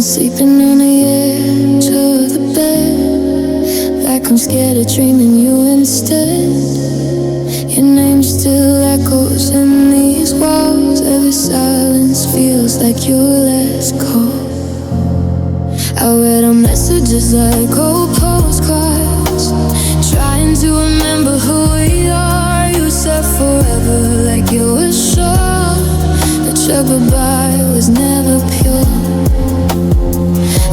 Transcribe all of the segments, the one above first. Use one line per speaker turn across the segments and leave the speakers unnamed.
Sleeping on the edge of the bed, like I'm scared of dreaming you instead. Your name still echoes in these walls. Every silence feels like your last call. I read our messages like old postcards, trying to remember who we are. You said forever like you were sure, but your goodbye was never pure.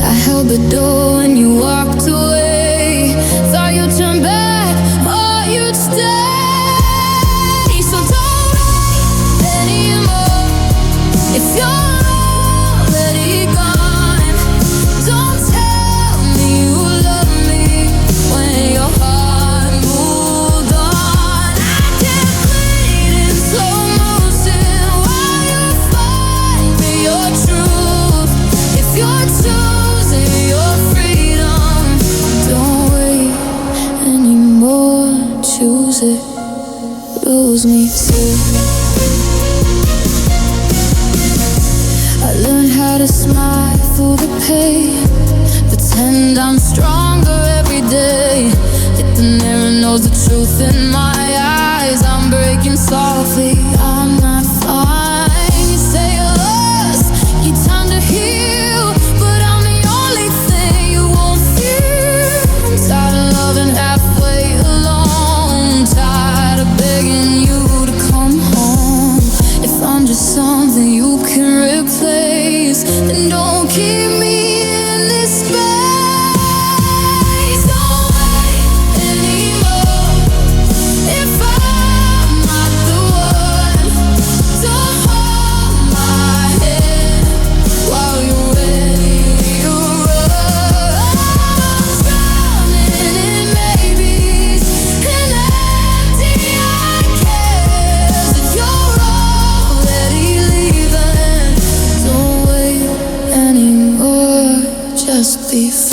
I held the door when you walked away. Thought you'd turn back or you'd stay. So don't wait anymore if you're already gone. Don't tell me you love me when your heart moved on. I can't bleed in slow motion while you find me your truth. If you're choosing your freedom, don't wait anymore. Choose it, lose me too. I learned how to smile through the pain, pretend I'm stronger every day. Hit the mirror, knows the truth in my eyes. I'm breaking softly, I'm not fine. You say you're lost, need time to heal, but I'm the only thing you won't feel. I'm tired of loving halfway alone, tired of begging you to come home. If I'm just something you can replace, then don't keep me in this space. Don't wait anymore if I'm not the one to hold my head while you're ready to run. I'm drowning in maybes and empty I cares. If you're already leaving, don't wait anymore, just be fair.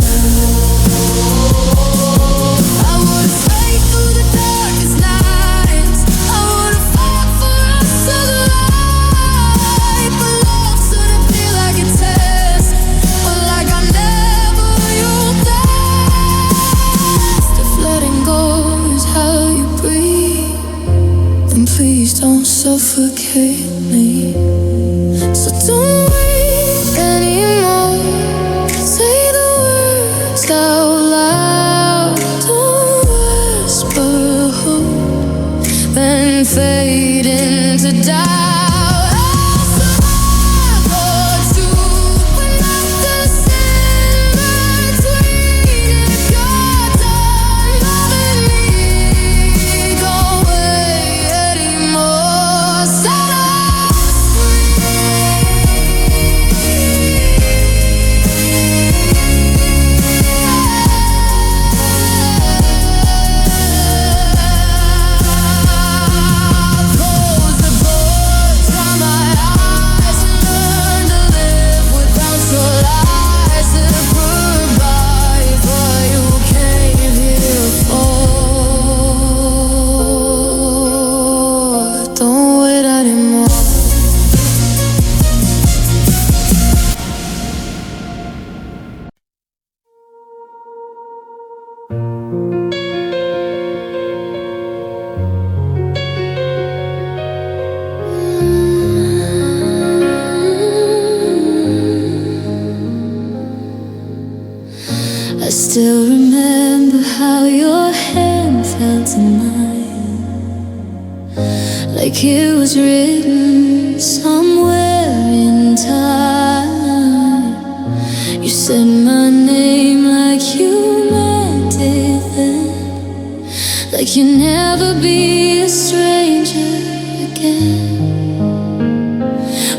I would've fight through the darkest nights. I would've fought for us to the light. But love shouldn't feel like a test, or like I never you'll test. If letting go is how you breathe, then please don't suffocate me. So don't wait anymore. Say the words out loud. Don't whisper hope, then fade into doubt. I'll survive or choose, but not this in between. If you're done loving me, don't wait anymore. Set us close the book, dry my eyes, and learn to live without your lies. Said goodbye, but you came here for. Don't wait anymore. I still remember how your hand felt in mine, like it was written somewhere in time. You said my name like you meant it then, like you'd never be a stranger again.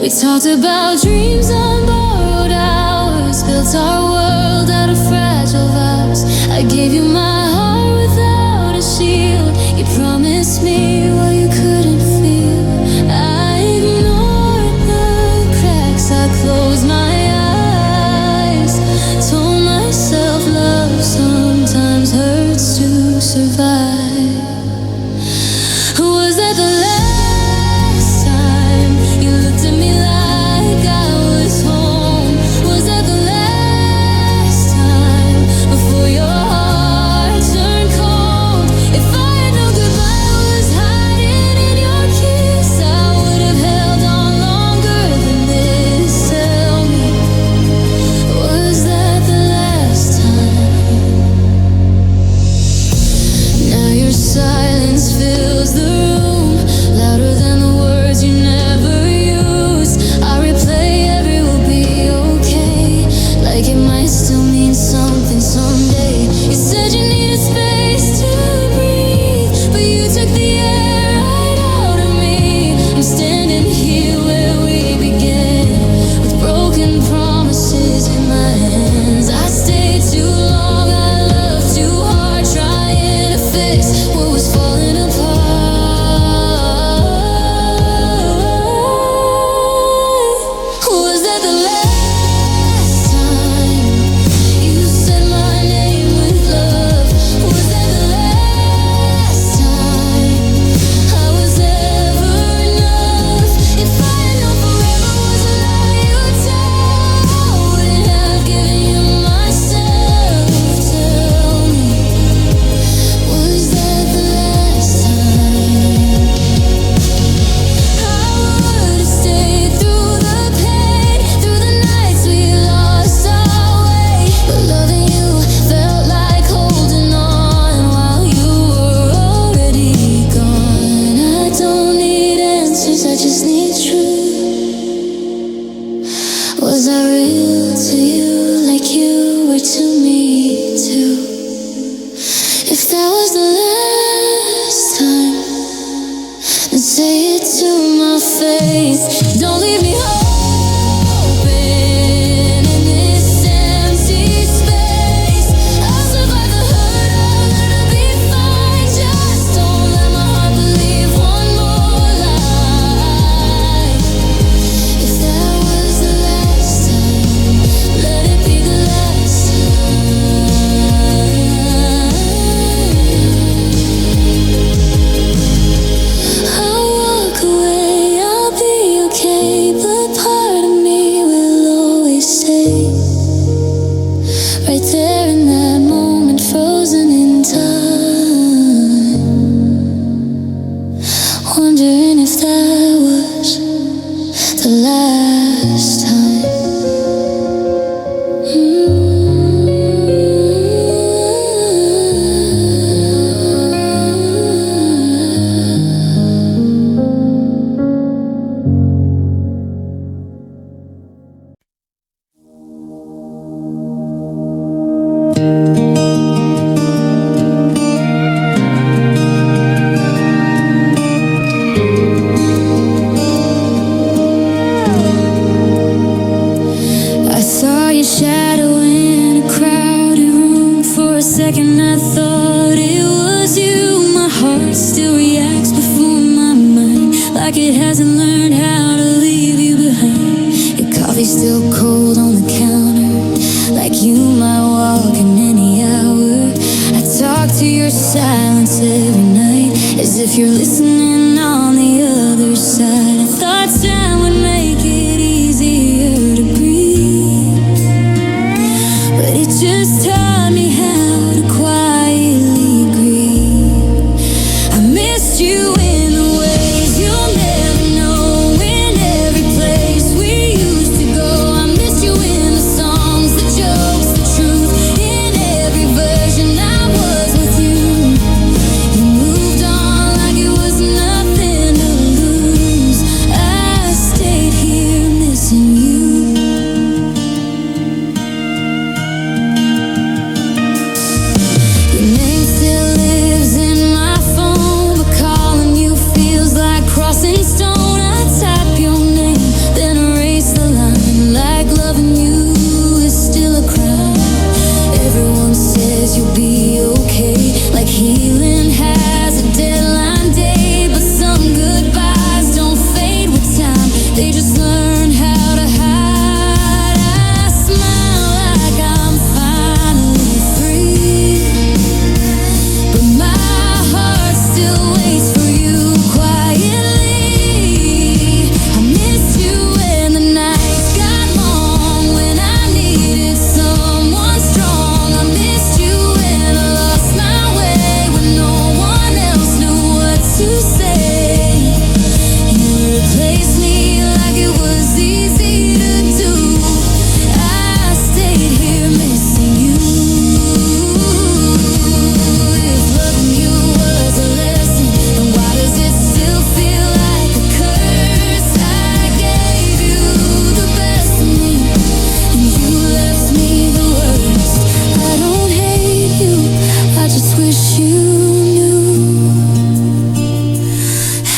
We talked about dreams on borrowed hours, built our world out of fragile vows. I gave you my heart without a shield. You promised me what you couldn't feel. I ignored the cracks, I closed my eyes, told myself love sometimes hurts to survive. Was that the last time you looked at me like I was home? Was that the last right there in that moment, frozen in time, wondering if that was the last time. Shadow in a crowded room. For a second I thought it was you. My heart still reacts before my mind, like it hasn't learned how to leave you behind. Your coffee's still cold on the counter, like you might walk in any hour. I talk to your silence every night, as if you're listening on the other side. I thought time would make it easier to breathe, but it just taught me how to quietly grieve. I missed you in the ways you'll never know, in every place we used to go. I missed you in the songs, the jokes, the truth, in every version I was with you. You moved on like it was nothing to lose. I stayed here missing you. Your name still lives in my phone, but calling you feels like crossing stone. I type your name, then erase the line, like loving you is still a crime. Everyone says you'll be okay, like healing has a deadline day. But some goodbyes don't fade with time, they just learn how to hide. I smile like I'm finally free, but my heart still waits for you quietly. I missed you when the nights got long, when I needed someone strong. I missed you when I lost my way, when no one else knew what to say. You replaced me like it was easy to do. I stayed here missing you. If loving you was a lesson, then why does it still feel like a curse? I gave you the best of me, and you left me the worst. I don't hate you, I just wish you knew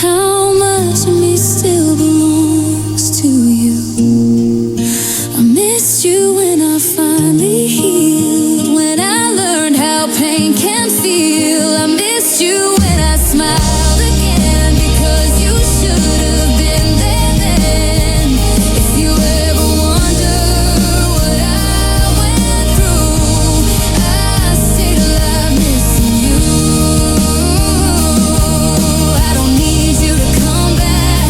how much of me still belongs to you. I missed you when I finally healed, when I learned how pain can feel. I missed you when I smiled again, because you should have been there then. If you ever wonder what I went through, I stayed alive missing you. I don't need you to come back,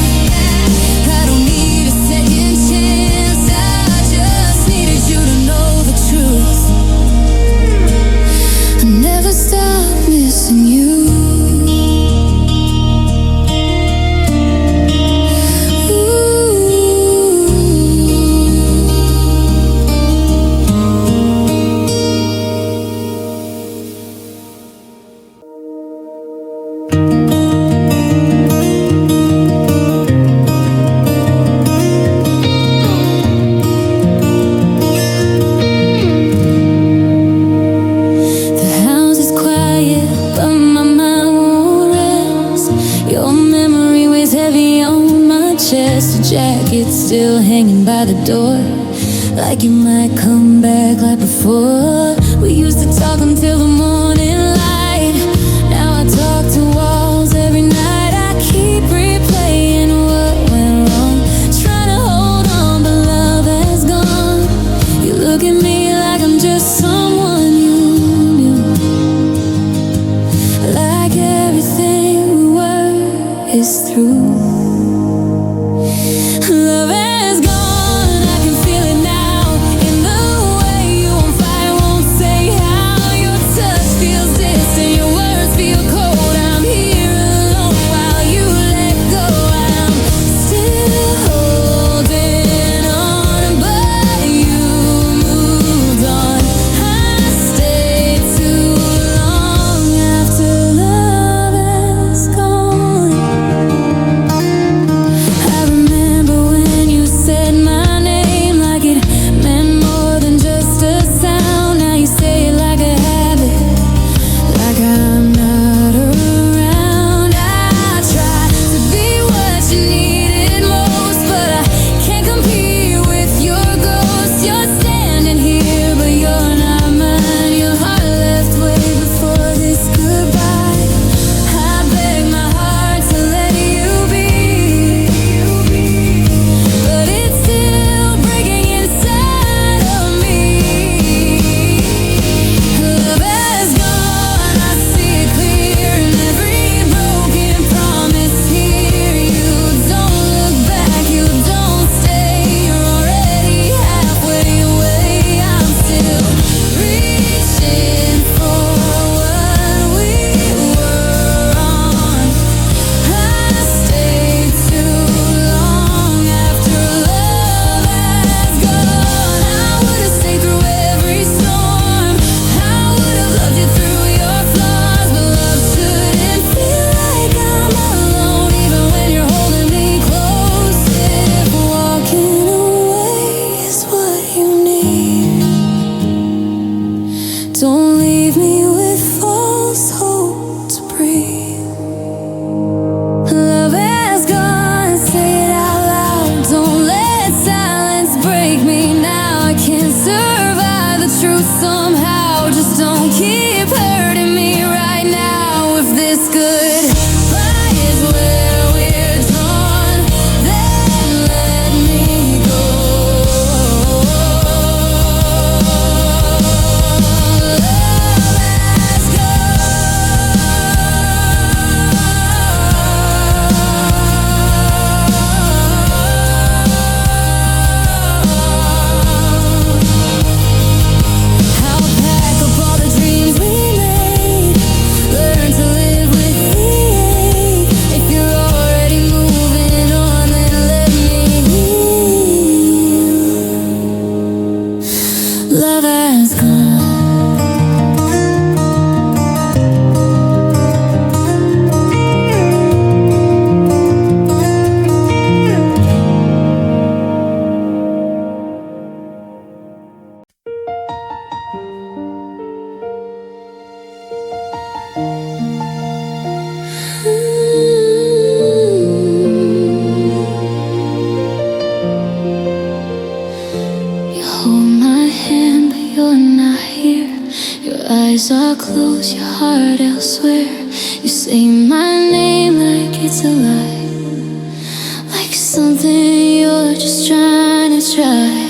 I don't need a second chance. I just needed you to know the truth. I never stopped missing you. The house is quiet, but my mind won't rest. Your memory weighs heavy on my chest. The jacket's still hanging by the door, like you might come back like before. We used to talk until the morning light. Now I talk to walls every night. I keep replaying what went wrong, trying to hold on, but love has gone. You look at me like I'm just someone you knew, like everything we were is through. Love has gone, I can feel it now, in the way you on fire won't somehow. Just don't keep hurting me right now. If this goodbye is where we're drawn, then let me go. Love has gone. You hold my hand, but you're not here. Your eyes are closed, your heart elsewhere. You say my name like it's a lie, like something you're just trying to try.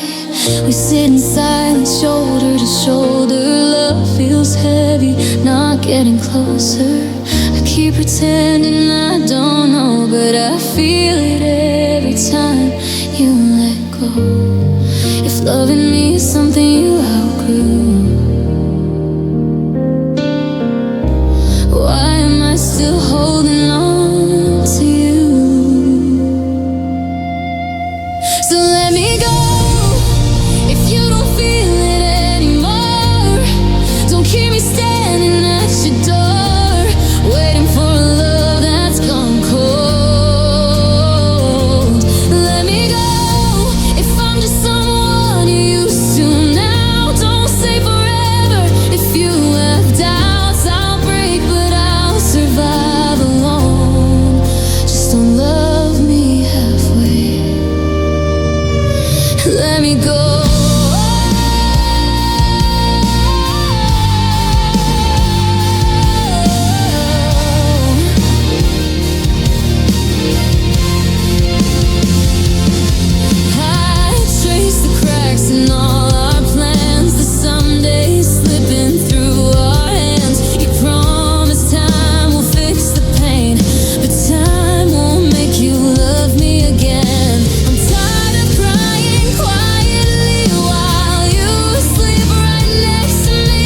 We sit in silence, shoulder to shoulder. Love feels heavy, not getting closer. I keep pretending I don't know, but I feel it every time you let go. If loving me is something you outgrew, why am I still holding on to you? So let me go if you don't feel it anymore. Don't keep me standing at your door, waiting for a love that's gone cold. Let me go if I'm just someone you used to now. Don't say forever if you have doubts. I'll break, but I'll survive alone. Just don't love me halfway. Let me go. I trace the cracks in all our plans, the someday slipping through our hands. You promised time will fix the pain, but time won't make you love me again. I'm tired of crying quietly while you sleep right next to me.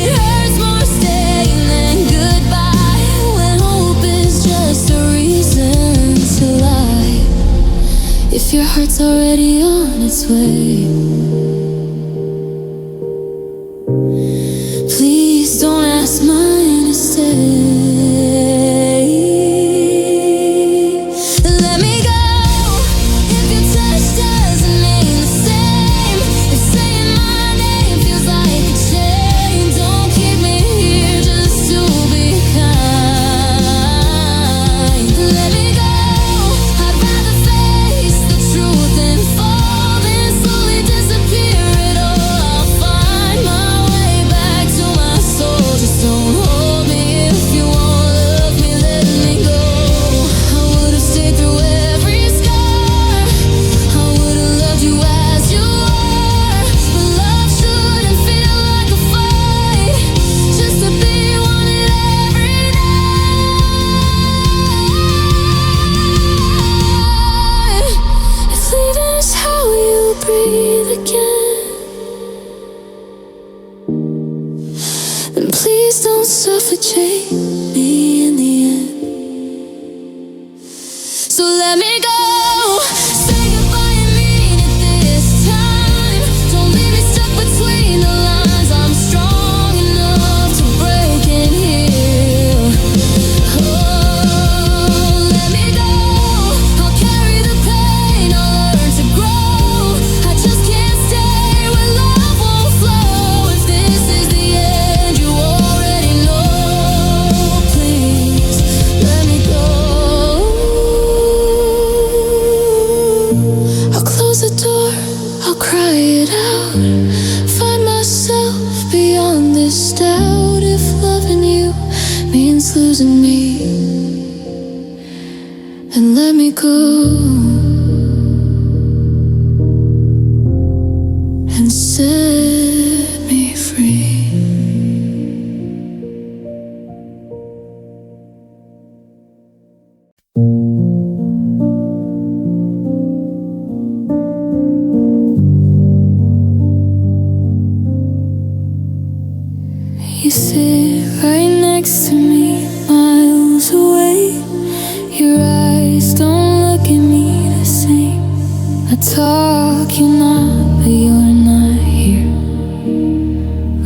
It hurts more staying than goodbye, when hope is just a reason to lie. If your heart's already on its way, please don't ask mine to stay. Let me go if your touch doesn't mean the same. If saying my name feels like a chain, don't keep me here just to be kind. Let me go. I'd rather face the truth and fall than slowly disappear at all. I'll find my way back to my soul. Just don't hold me if you won't love me. Let me go. I would've stayed through every scar. I would've loved you as you are. But love shouldn't feel like a fight, just to be wanted every night. If leaving is how you breathe again, then please don't suffocate me in the end. So let me go. Say goodbye and mean it this time. Don't leave me stuck between the lines. I'm strong enough to break and heal. Oh, let me go. I'll carry the pain. I'll learn to grow. I just can't stay where love won't flow. If this is the end, you already know. Please let me go. it's losing me and let me go and set me free. You sit right next to me, miles away. Your eyes don't look at me the same. I talk, you're not, but you're not here.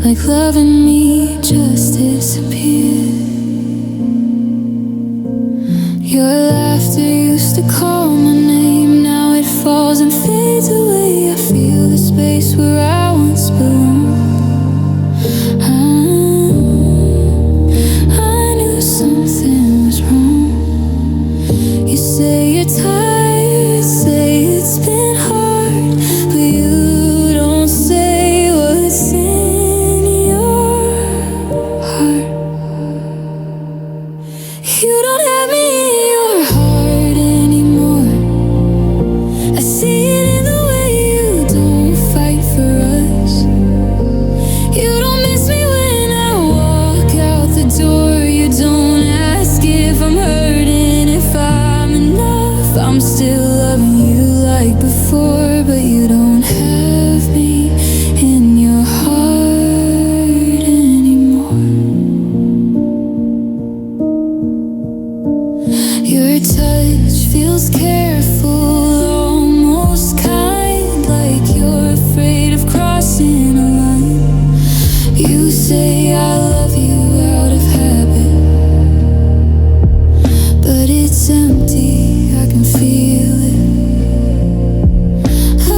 Like loving me just disappeared. Your laughter used to call my name, now it falls and fades away. I feel the space where I once belonged. Something was wrong. You say you're tired, say it's been hard, but you don't say what's in your heart. You don't have me in your heart anymore. I see it in the way you don't fight for us. You don't miss me when I walk out the door. You don't ask if I'm hurting, if I'm enough. I'm still loving you like before, but you don't have me in your heart anymore. Your touch feels careful, almost kind, like you're afraid of crossing a line. You say I love you out of habit, but it's empty, I can feel it. I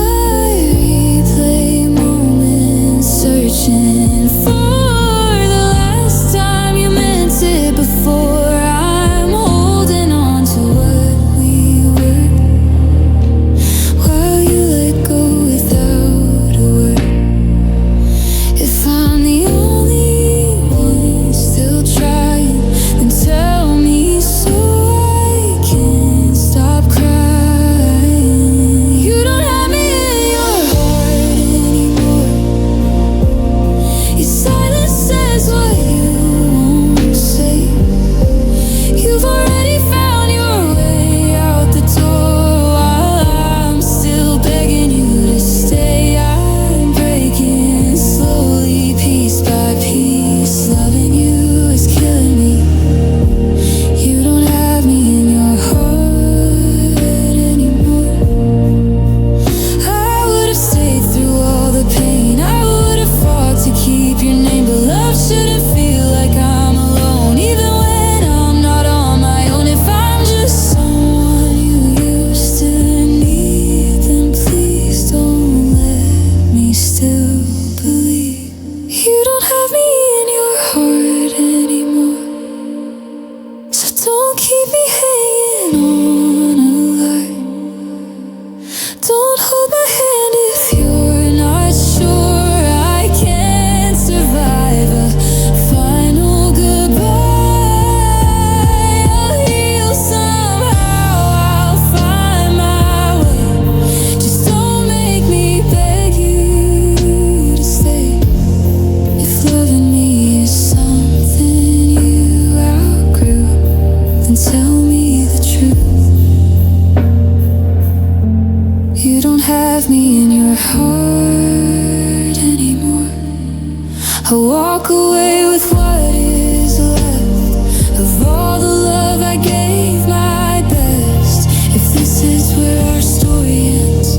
replay moments, searching for the last time you meant it before. I'm holding on to what we were, while you let go without a word. If I'm the only one still trying, then tell me so I can stop crying. You don't have me in your heart anymore. Your silence says what you won't say. You've already found your way out the door, while I'm still begging you to stay. I'm breaking slowly, piece by piece. Loving you is killing me. You don't have me in your heart anymore. I would have stayed through all the pain, I would have fought to keep your name, but love shouldn't feel like I'm alone, even when I'm not on my own. If I'm just someone you used to need, then please don't let me still believe. You don't have me in your heart anymore, so don't keep me hanging on a line. Don't hold my hand if you're not sure I can't survive a final goodbye. I'll heal somehow, I'll find my way. Just don't make me beg you to stay. If loving me is something you outgrew, then tell me the truth. You don't have me in your heart anymore. I walk away with what is left of all the love I gave my best. If this is where our story ends,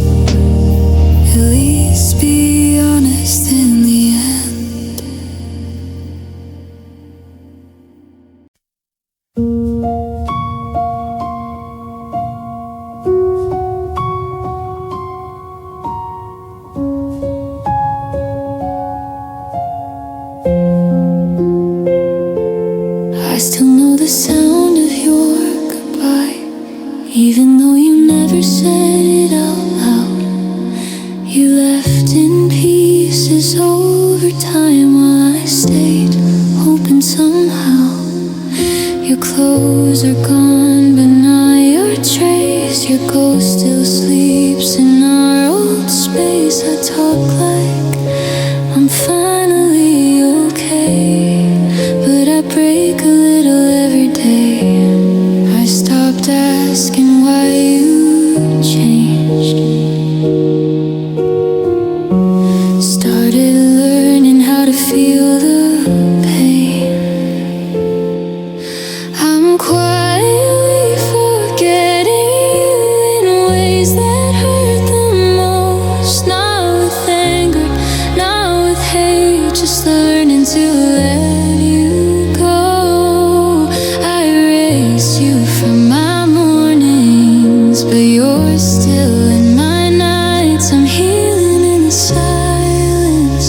at least be honest in the end. I still know the sound of your goodbye, even though you never said it out loud. You left in pieces over time while I stayed, hoping somehow clothes are gone, but not your trace. Your ghost still sleeps in our old space. I talk like I'm finally okay, but I break a little every day. I stopped asking why you changed. Started learning how to feel the pain. I'm quietly forgetting you in ways that hurt the most. Not with anger, not with hate, just learning to let you go. I erase you from my mornings, but you're still in my nights. I'm healing in the silence,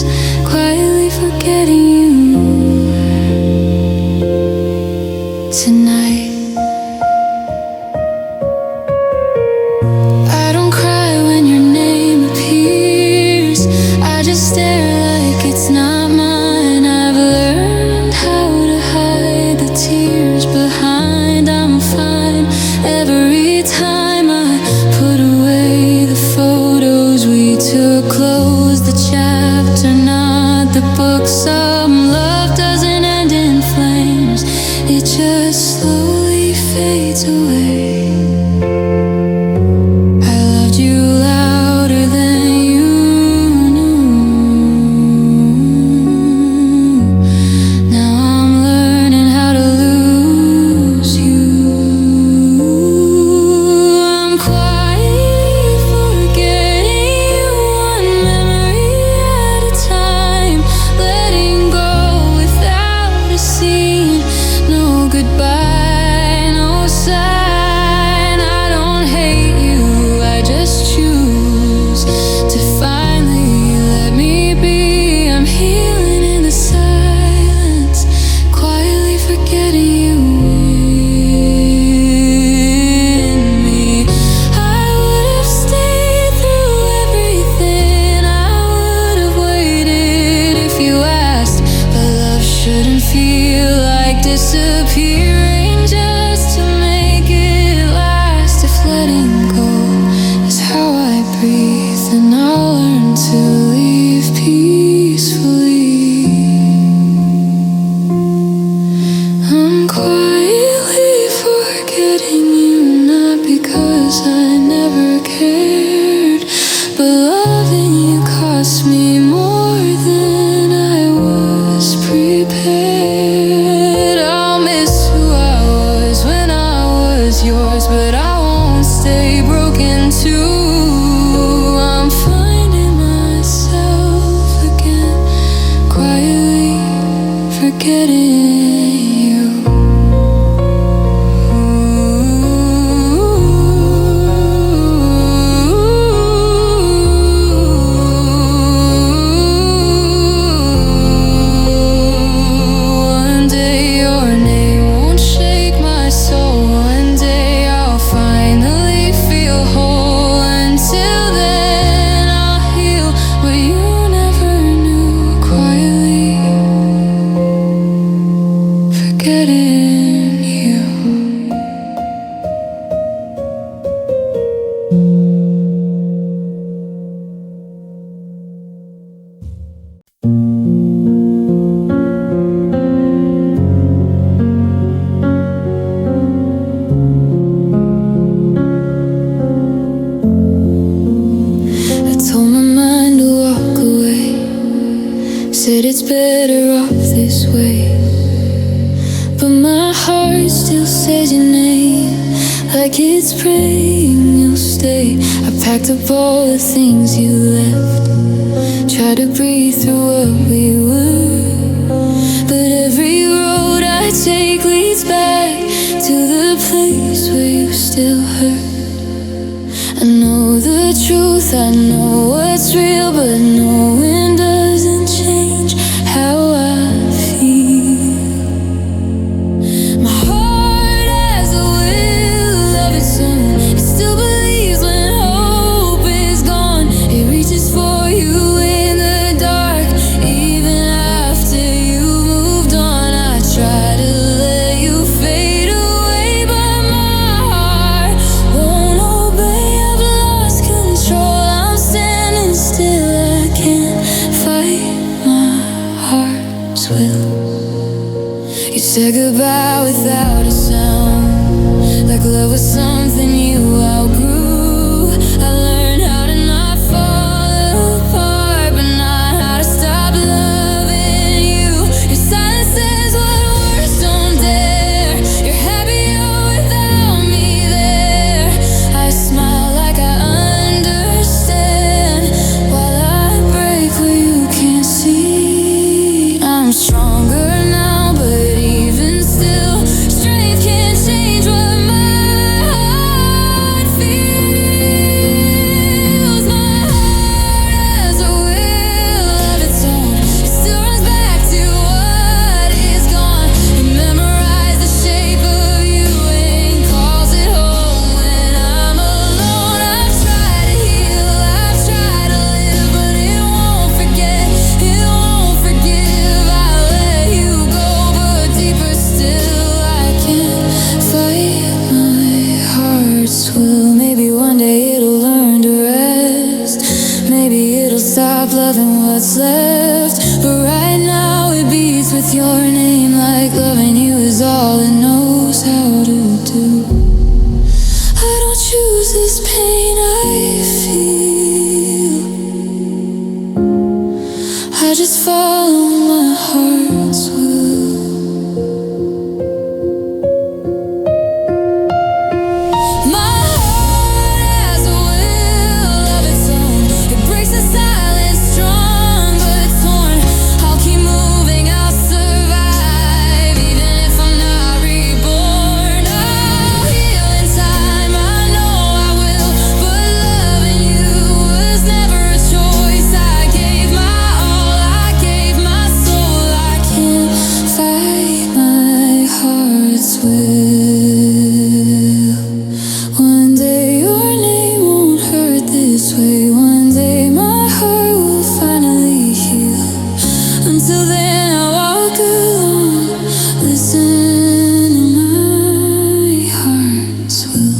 quietly forgetting you tonight. I don't cry when your name appears. I just stare like it's not mine. I've learned how to hide the tears behind I'm fine. Every time I put away the photos we took, close the chapter, not the book. Some love doesn't end in flames, it just slowly fades away. I loved you louder than you knew. Now I'm learning how to lose you. I'm quietly forgetting you, one memory at a time. Letting go without a scene. No goodbye, no sign. I don't hate you, I just choose to finally let me be. I'm healing in the silence, quietly forgetting you in me. I would have stayed through everything, I would have waited if you asked. But love shouldn't feel like disappearing just to make it last. If letting go is how I breathe, then I'll learn to leave peacefully. I'm quietly forgetting you, not because I never cared, but loving you cost me more than I was prepared. I'll miss who I was when I was yours, but I won't stay broken too. I'm finding myself again, quietly forgetting you. One day your name won't shake my soul. One day I'll finally feel whole. Until then I'll heal what you never knew, quietly forgetting you. I told my mind to walk away, said it's better off this way, but my heart still says your name, like it's praying you'll stay. I packed up all the things you left, tried to breathe through what we were, but every road I take leads back to the place where you still hurt. I know the truth, I know what's real, but knowing doesn't change how I feel. My heart has a will of its own. It still believes when hope is gone. It reaches for you in the dark, even said goodbye without a sound, like love was something you outgrew. I learned how to not fall apart, but not how to stop loving you. Your silence says what words don't dare. You're happier without me there. I smile like I understand, while I break what you can't see. I'm stronger now, but even still, strength can't change what my heart feels. My heart has a will of its own. It still runs back to what is gone. It memorized the shape of you and calls it home when I'm alone. I've tried to heal, I've tried to live, but it won't forget, it won't forgive. I let you go, but deeper still, I can't fight my heart's will. Maybe one day it'll learn to rest. Maybe it'll stop loving what's left. But right now it beats with your name, like loving you is all it knows how to do. I don't choose this pain I feel, I just follow my heart's will. My heart has a will of its own. It breaks the silence, strong but torn. I'll keep moving, I'll survive, even if I'm not reborn. I'll heal in time, I know I will. But loving you was never a choice. I gave my all, I gave my soul. I can't fight my heart's will. One day your name won't hurt this way. One day my heart will finally heal. Until then I walk alone, listen to my heart's will.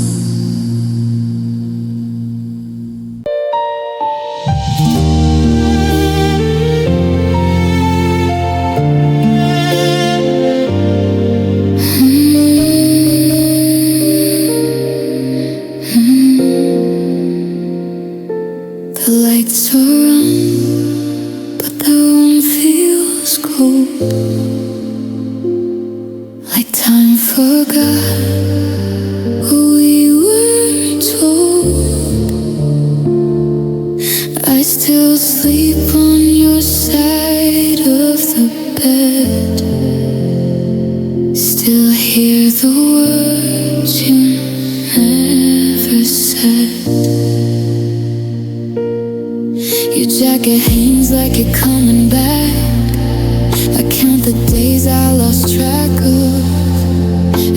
The lights are on, but the room feels cold, like time forgot what we were told. I still sleep on your side of the bed, still hear the words you never said. Your jacket hangs like you're coming back. I count the days I lost track of.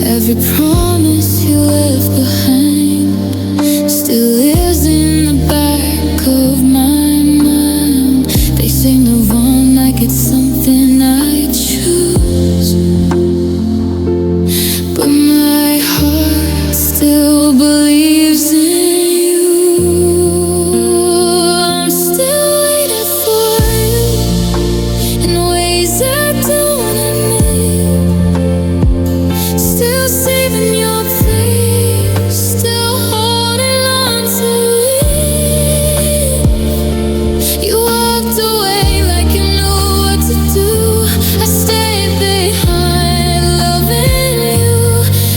Every promise you left behind still lives in the back of my mind. They say move on like it's something I choose, but my heart still believes in you. I'm still waiting for you in ways I don't admit. Still saving your place, still holding on to it. You walked away like you knew what to do. I stayed behind, loving you.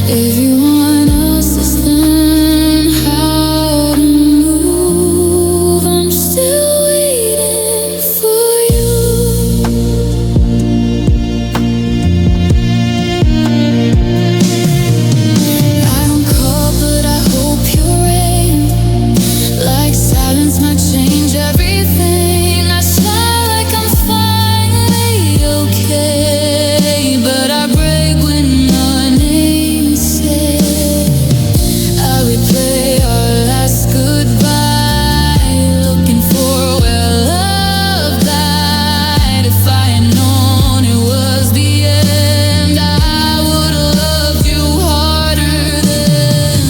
Everyone else has learned how to move. I'm still waiting for you. I don't call, but I hope you're in. Like silence might change everything. I smile like I'm finally okay, but I break when your name's said. I replay our last goodbye, looking for where love died. If I had known it was the end, I would've loved you harder then.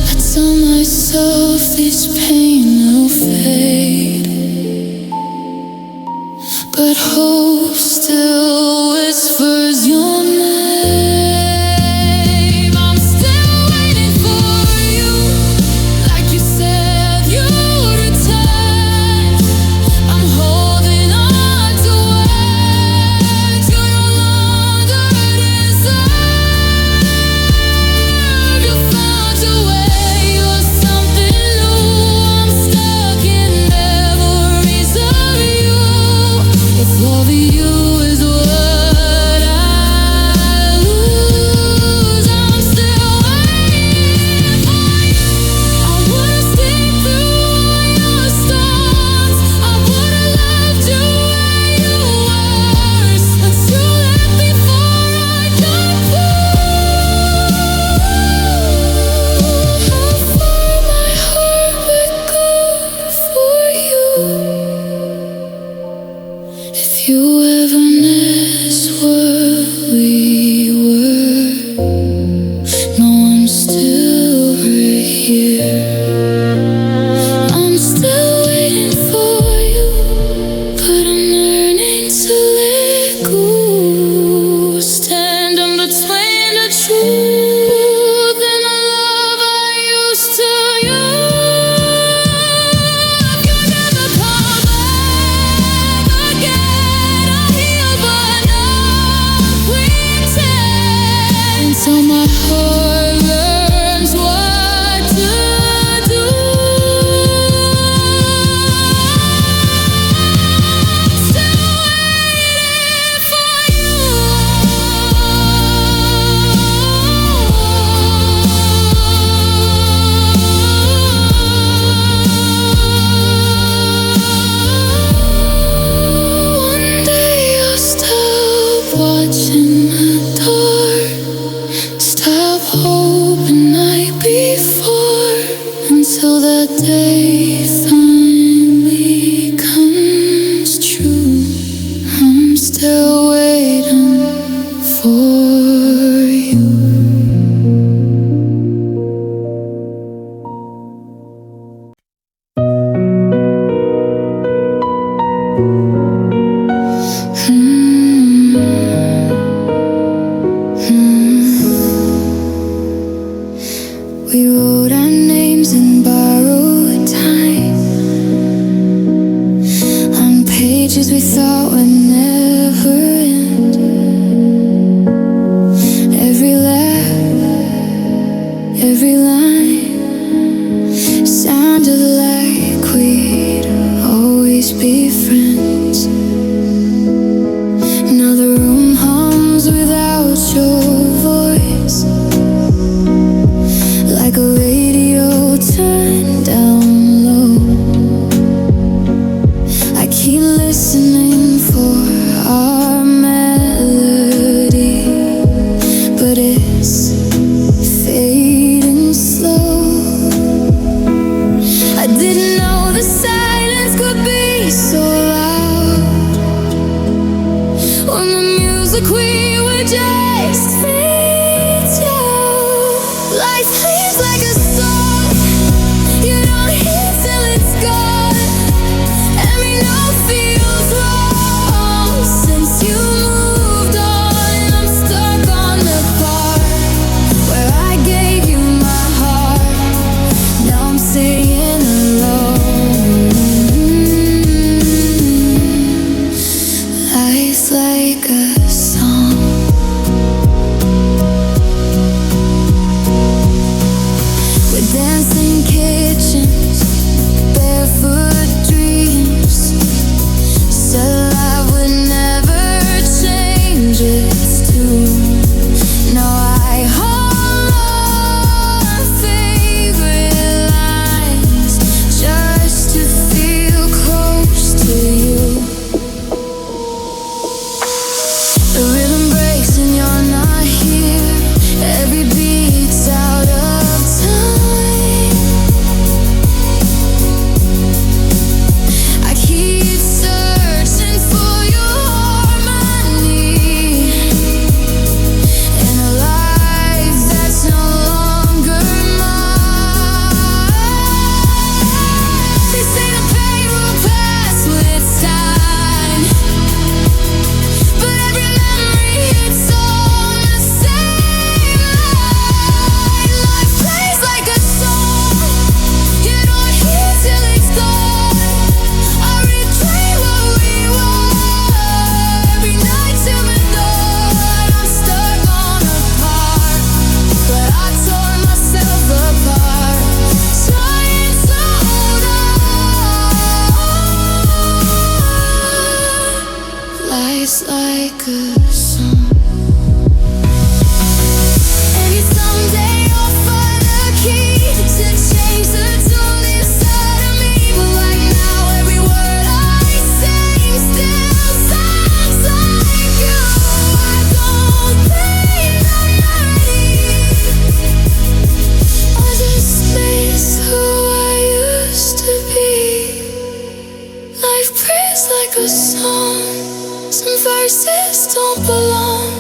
I tell myself this pain will fade, but hope still whispers your name. Love you is what I lose. I'm still waiting for you. I would've stayed through your storms. I would've loved you where you were. But you left before I got through. How far my heart would go for you. If you ever miss what we were, no, I'm still right here. I'm still waiting for you, but I'm learning to let go. Standing between the truth and the love I used to use. You never come back again. I heal, but no pretend. Until my heart learns what to do. Still waiting for you. One day I'll stop watching the dark, stop hoping like before, until that day finally comes true. I'm still waiting for you. We wrote our names in borrowed time on pages we thought would never end. Every laugh, every line sounded like we'd always be friends. Now the room hums without your voice, like a radio turned down low. I keep listening for our melody, but it's fading slow. I didn't know the silence could be so loud. When the music we were just fades out. Life plays like a song you don't hear till it's gone. Every note feels wrong since you moved on. I'm stuck on the part where I gave you my heart. Now I'm singing alone. Life's like a song. With dancing kitchens, barefoot dreams, said life would never change its tune. Now I hum our favorite lines just to feel close to you. Life's like a song. Maybe someday I'll find a key to change the tune inside of me. But right now every word I sing still sounds like you. I don't think I'm ready. I just miss who I used to be. Life prays like a song. Some verses don't belong.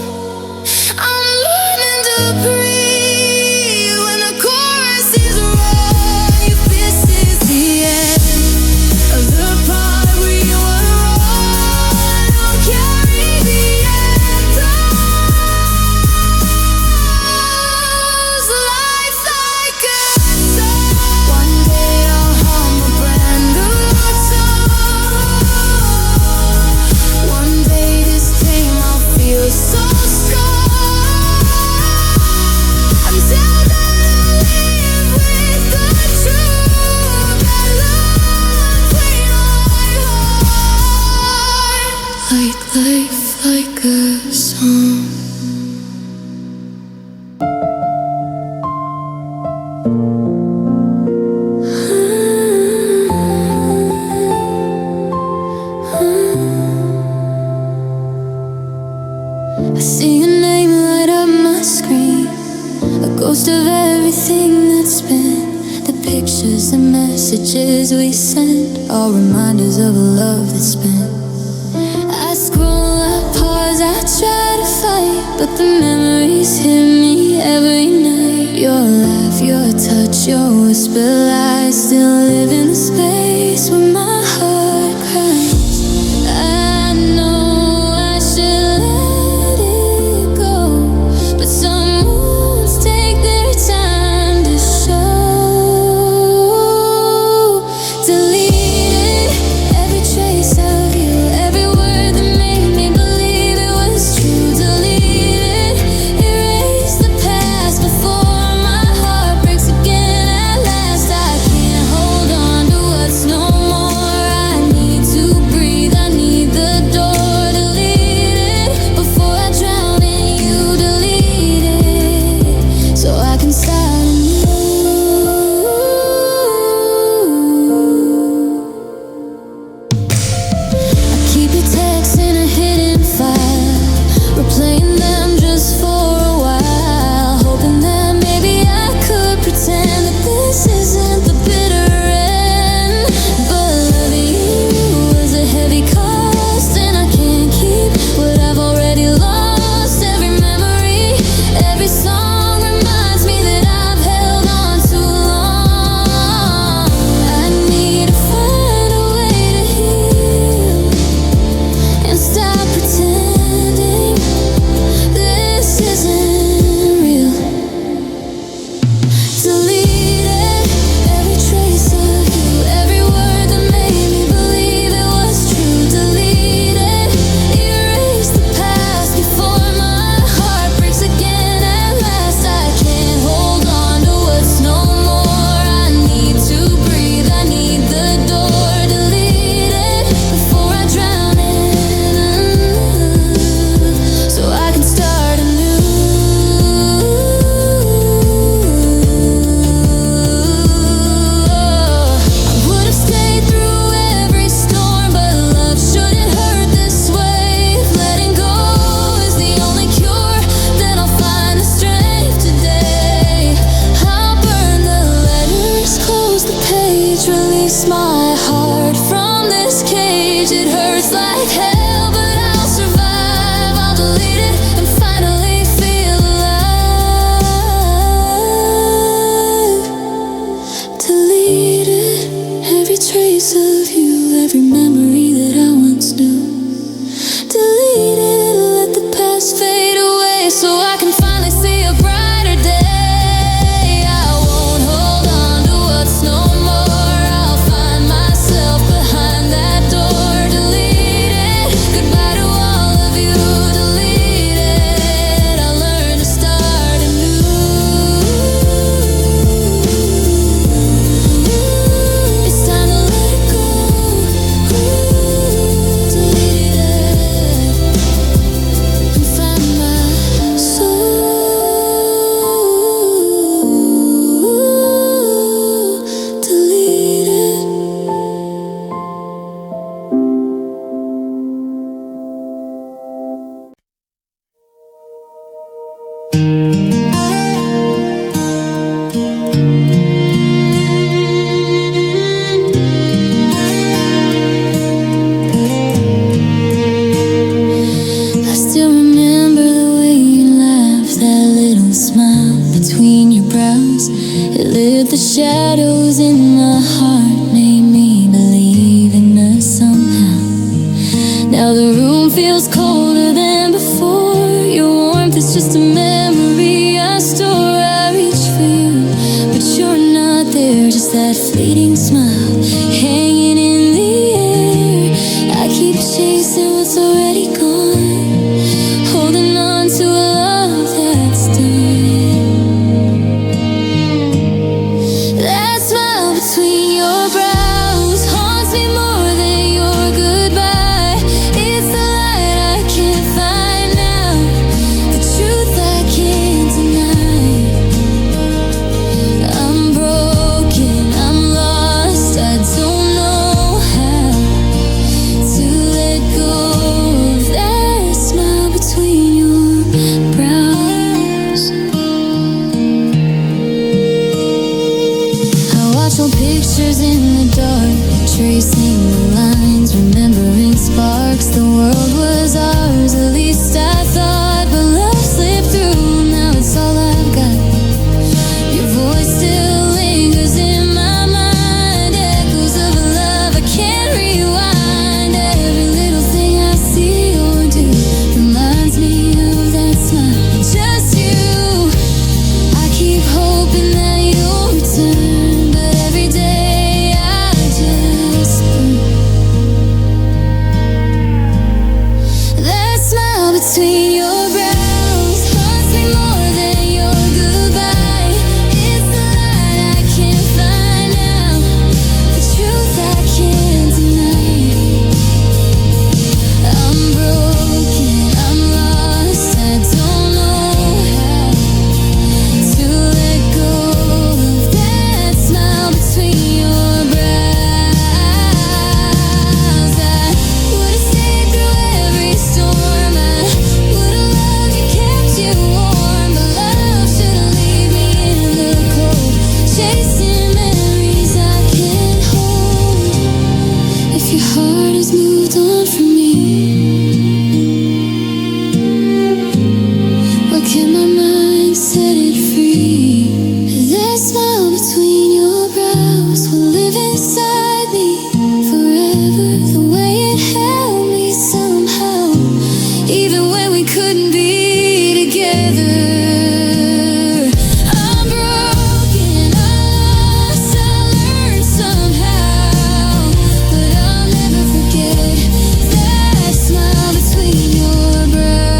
I'm learning to breathe when the chorus is wrong. If this is the end of the part where you were wrong, I'll carry the echoes. Life's like a song. One day I'll hum a brand new song. One day this time I'll feel so strong. Until then I live with the truth that love clean my heart. Like life, like a song. I see your name light up my screen, a ghost of everything that's been. The pictures, the messages we sent, all reminders of a love that's spent. I scroll, I pause, I try to fight, but the memories hit me every night. Your laugh, your touch, your whisper lies still live in the space where my heart cries. I know I should let it go, but some wounds take their time to show. Deleted every trace of you, every word that made me believe it was true. Deleted, erase the past before my heart breaks again at last. I can't hold on to what's no more. room feels colder than before. Your warmth is just a memory I store. I reach for you, but you're not there. Just that fleeting smile hanging in the air. I keep chasing what's already gone, holding on to a love that's done. That smile between your brows haunts me more than your goodbye. It's the light I can't find now, the truth I can't deny. I'm broken, I'm lost, I don't know how to let go of that smile between your brows. I watch old pictures in the dark, tracing the lines, remembering sparks. The world was ours, at least I thought, but love slipped through. Now it's all I've got. Your voice still lingers in my mind, echoes of a love I can't rewind. Every little thing I see or do reminds me of that smile. Just you. I keep hoping that you'll return, but every day I just burn. That smile between your brows haunts me more than your goodbye. It's the light I can't find now, the truth I can't deny. I'm broken, I'm lost, I don't know how to let go of that smile between your brows. I would've stayed through every storm, I would've loved you, kept you warm, but love shouldn't leave me in the cold, chasing memories I can't hold. If your heart has moved on from me, why can't my mind set it free? That smile between your brows will live inside me forever, the way it held me somehow, even when we couldn't be together. I'm broken, I'm lost, I learned somehow, but I'll never forget that smile between your brows.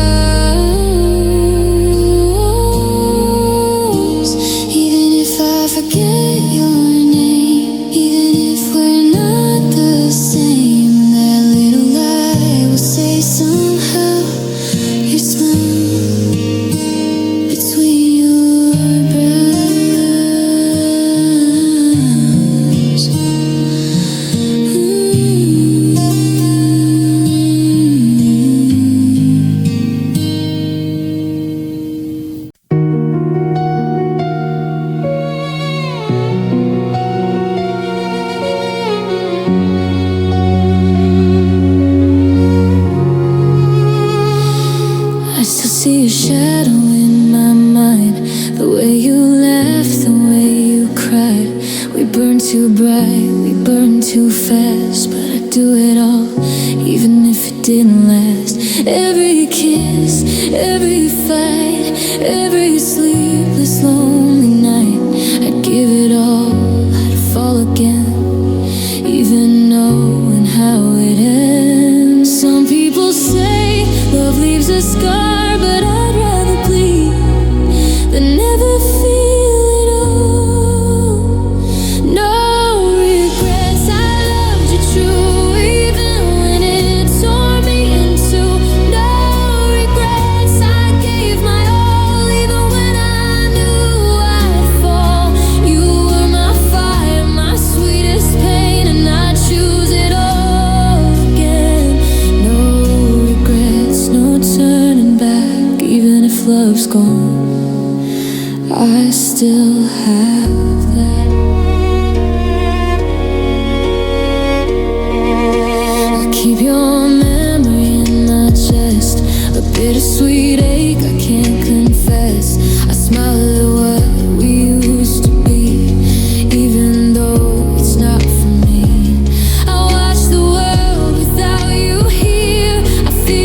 Even if I forget your name, even if we're not the same, that little lie will say somehow your smile between your brows. I still see your shadow in my mind, the way you laugh, the way you cry. We burn too bright, we burn too fast, but I'd do it all, even if it didn't last. Every kiss, every fight, every sleepless lonely night, I'd give it all, I'd fall again, even knowing how it ends. Some people say love leaves a scar, but I'd rather bleed than never feel it all. No regrets, I loved you true, even when it tore me in two. No regrets, I gave my all, even when I knew I'd fall. You were my fire, my sweetest pain, and I choose it all again. No regrets, no turning back, even if love's gone, I still have that. I keep your memory in my chest, a bittersweet ache I can't confess. I smile at what we used to be, even though it's not for me. I watch the world without you here, I feel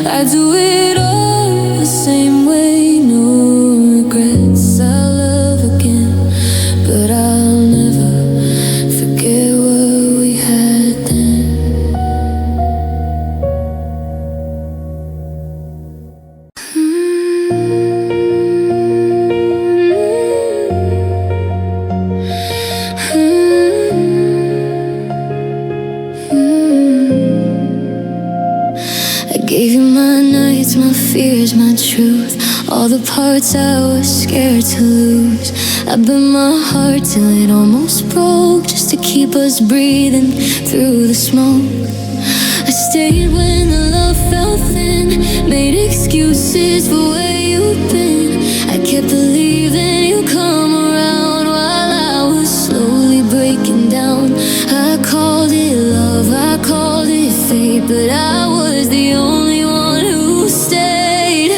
I do it all the same way, no regrets. I'll love again, but I'll never forget what we had then. I gave you my nights, my fears, my truth, all the parts I was scared to lose. I bent my heart till it almost broke, just to keep us breathing through the smoke. I stayed when the love fell thin, made excuses for where you'd been. I kept believing you'd come around while I was slowly breaking down. I called it love, I called it fate, but I was the only one who stayed.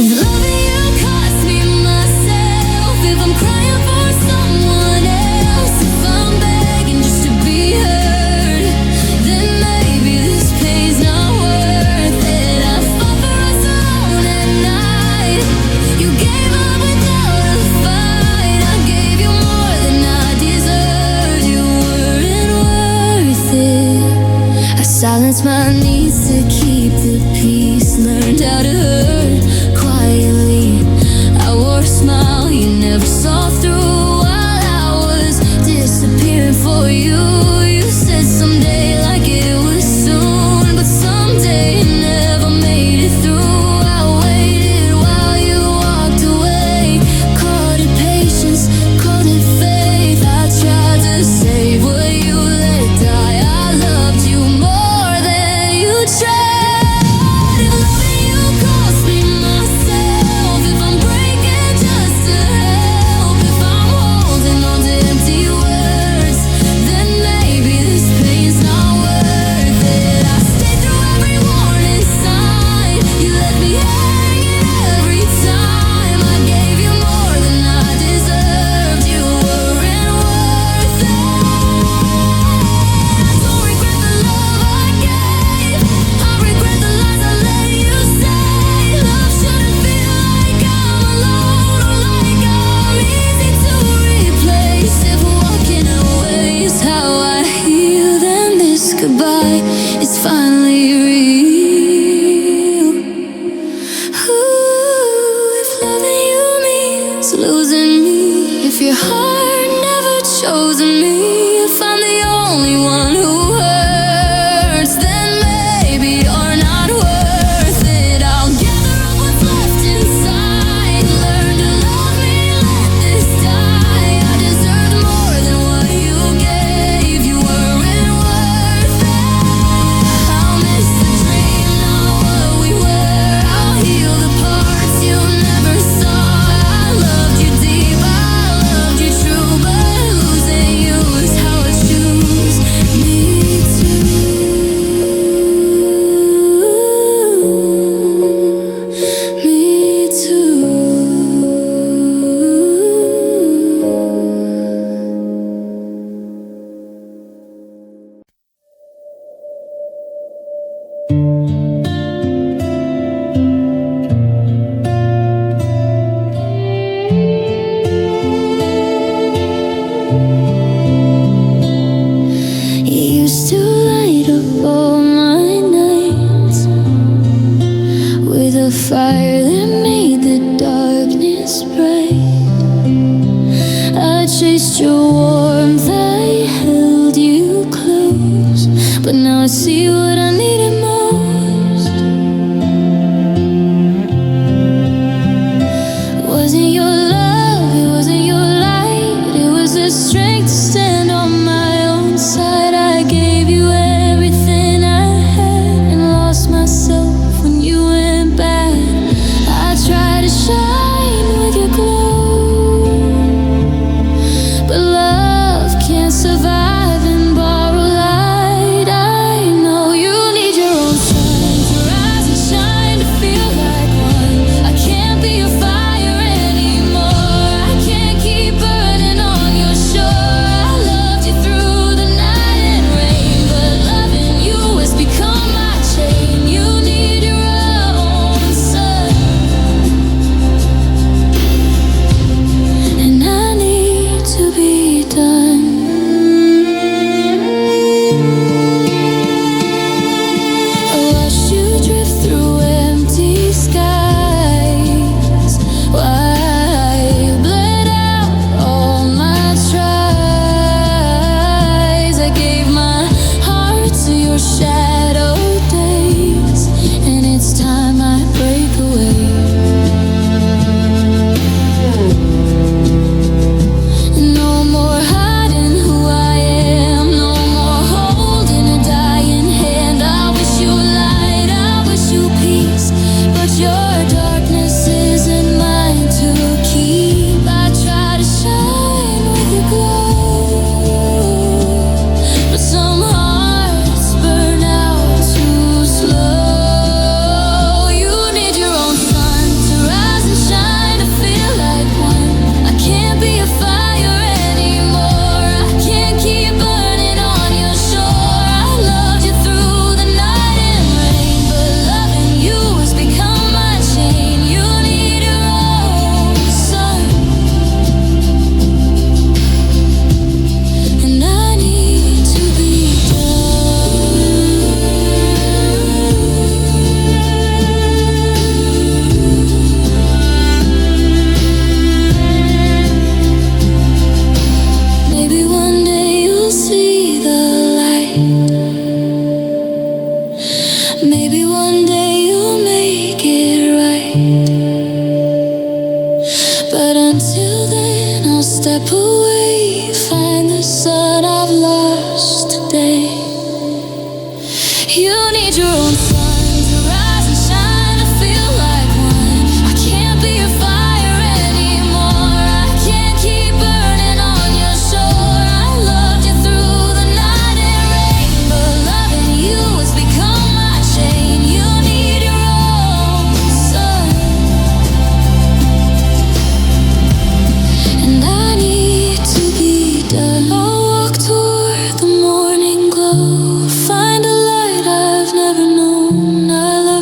If loving you cost me myself, if I'm crying for someone else, if I'm begging just to be heard, then maybe this pain's not worth it. I fought for us alone at night. You gave up without a fight. I gave you more than I deserved. You weren't worth it. I silenced my needs to keep the peace, learned how to hurt quietly. I wore a smile you never saw through while I was disappearing for you. You said someday like it was soon, but someday never made it through. I waited while you walked away, called it patience, called it faith. I tried to save what you let die. I loved you more than you tried. If loving you cost me myself, if I'm breaking just to help, if I'm holding on to empty words, then maybe this pain's not worth it. I stayed through every warning sign. You left me hanging every time. I gave you more than I deserved. You weren't worth it. I don't regret the love I gave. I regret the lies I let you say. Love shouldn't feel like I'm alone, or like I'm easy to replace. If walking away is how I heal, then this goodbye is finally real. Ooh, if loving you means losing me, if your heart never chosen me, if I'm the only one who hurts, then maybe you're not worth it. I'll gather up what's left inside, learn to love me, let this die. I deserved more than what you gave. You weren't worth it. I'll miss the dream, not what we were. I'll heal the parts you never saw. I loved you deep, I loved you true, but losing you is how I choose. Me too. Me too. You used to light up all my nights with a fire that made the darkness bright. I chased your warmth, I held you close, but now I see what I needed most. It wasn't your love, it wasn't your light, it was the strength to stand on my own side. I gave you everything I had and lost myself when you went bad. I tried to shine with your glow, but love can't survive in borrowed light. I know you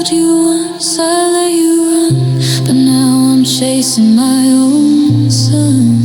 held you once, I let you run, but now I'm chasing my own sun.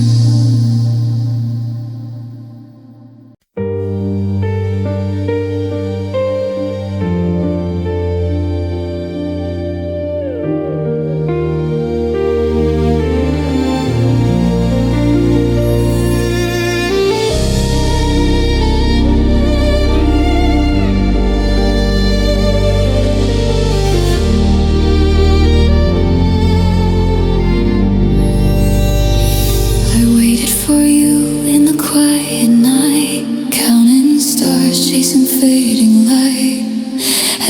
Fading light.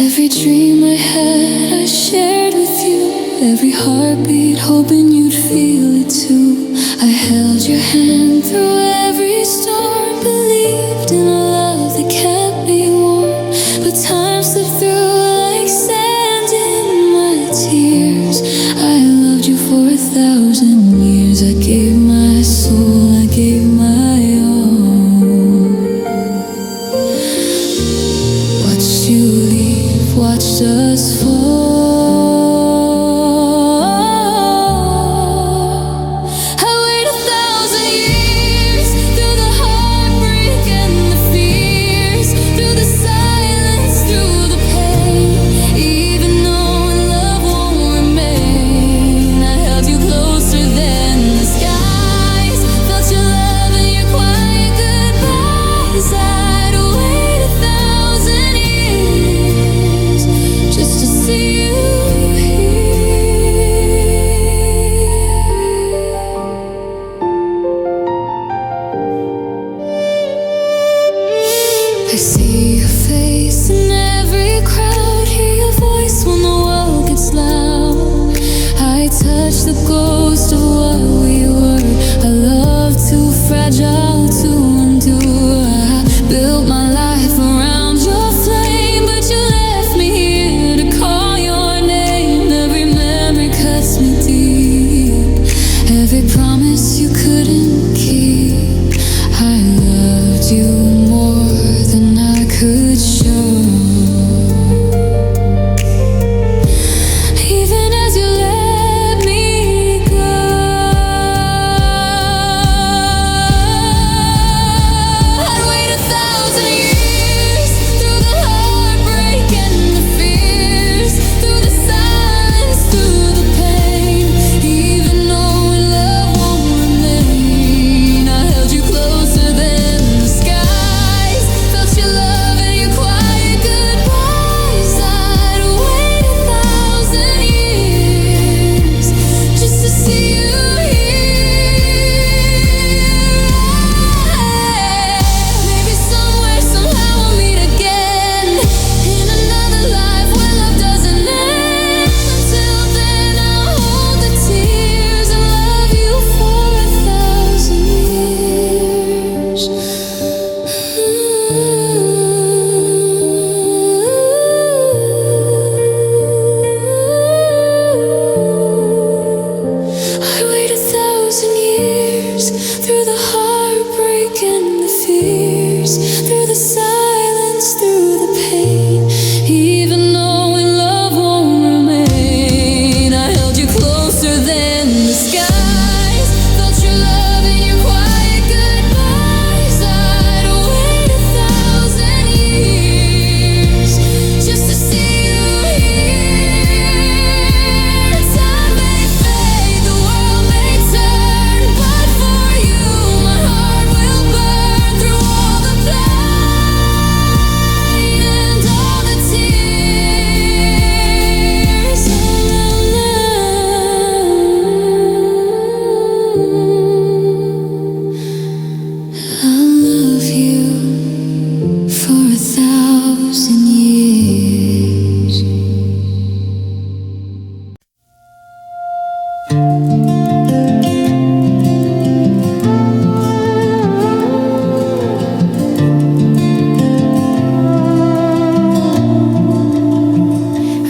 Every dream I had, I shared with you. Every heartbeat, hoping you'd feel it too. I held your hand through every storm, believed in a love that kept me warm. But time slipped through like sand in my tears. I loved you for 1,000 years. I gave my soul, I gave my all. You leave, watched us fall. I wait 1,000 years through the heartbreak and the fears, through the silence, through the pain. Even knowing love won't remain, I held you closer than the skies. Felt your love and your quiet goodbyes. I'd wait 1,000 years just to see you here. I see your face in every crowd, hear your voice when the world gets loud. I touch the ghost of what we were, a love too fragile to endure. I built my life around your flame, but you left me here to call your name. Every memory cuts me deep, every promise you couldn't keep. I loved you more than I could show. Even as you let me go, I'd wait 1,000 years through the heartbreak and the fears, through the silence, through the pain. Even knowing love won't remain, I held you closer than the skies. Felt your love and your quiet goodbyes. I'd wait 1,000 years just to see you here. Maybe somewhere, somehow we'll meet again, in another life where love doesn't end. Until then, I'll hold the tears and love you for 1,000 years. I wait 1,000 years through the heartbreak and the fears, through the silence, through the pain. Even knowing love won't remain, I held you closer than the skies. Felt your love and your quiet goodbyes. I'd wait 1,000 years just to see you here. Time may fade, the world may turn, but for you my heart will burn. Through all the pain and all the tears, I love you for 1,000 years.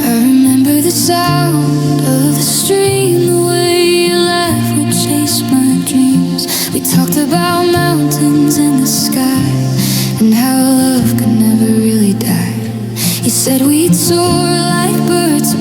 I remember the sound of the stream, the way your laugh would chase my dreams. We talked about mountains and the sky, and how love could never really die. You said we'd soar like birds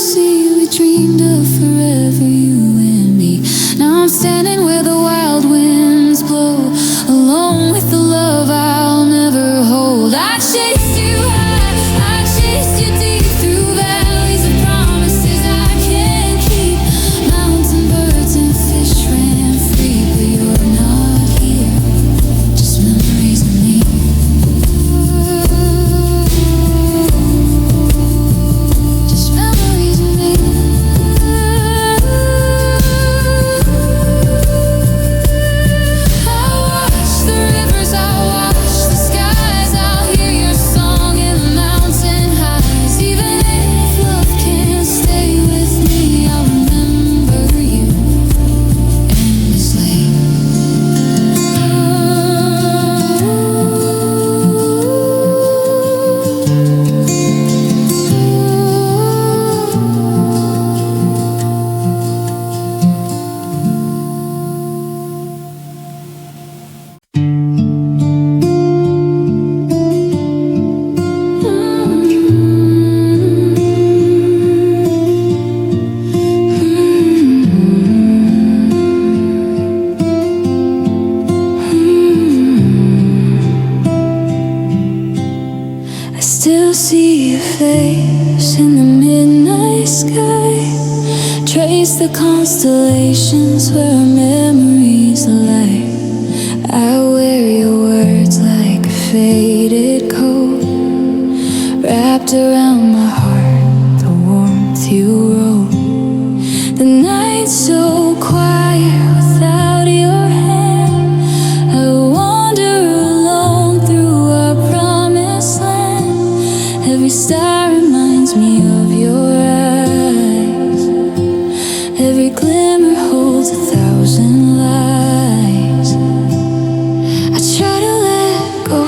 fantasy we dreamed of forever, you and me. Now I'm standing where the wild winds blow, alone with the love I'll never hold. I chased you high, I chased you deep, through valleys of promises I can't keep. Mountain birds and fish ran free, but you're not here, just memories of me. Just memories of me. I watch the rivers, I watch the skies, I'll hear your song in the mountain highs. Even if love can't stay with me, I'll remember you endlessly. I still see your face in the midnight sky. Trace the constellations where our memories align. I wear your words like a faded coat, wrapped around my heart, the warmth you wrote. The night's so quiet without your hand. I wander alone through our promised land. Every star reminds me of your eyes. Every glimmer holds 1,000 lies. I try to let go,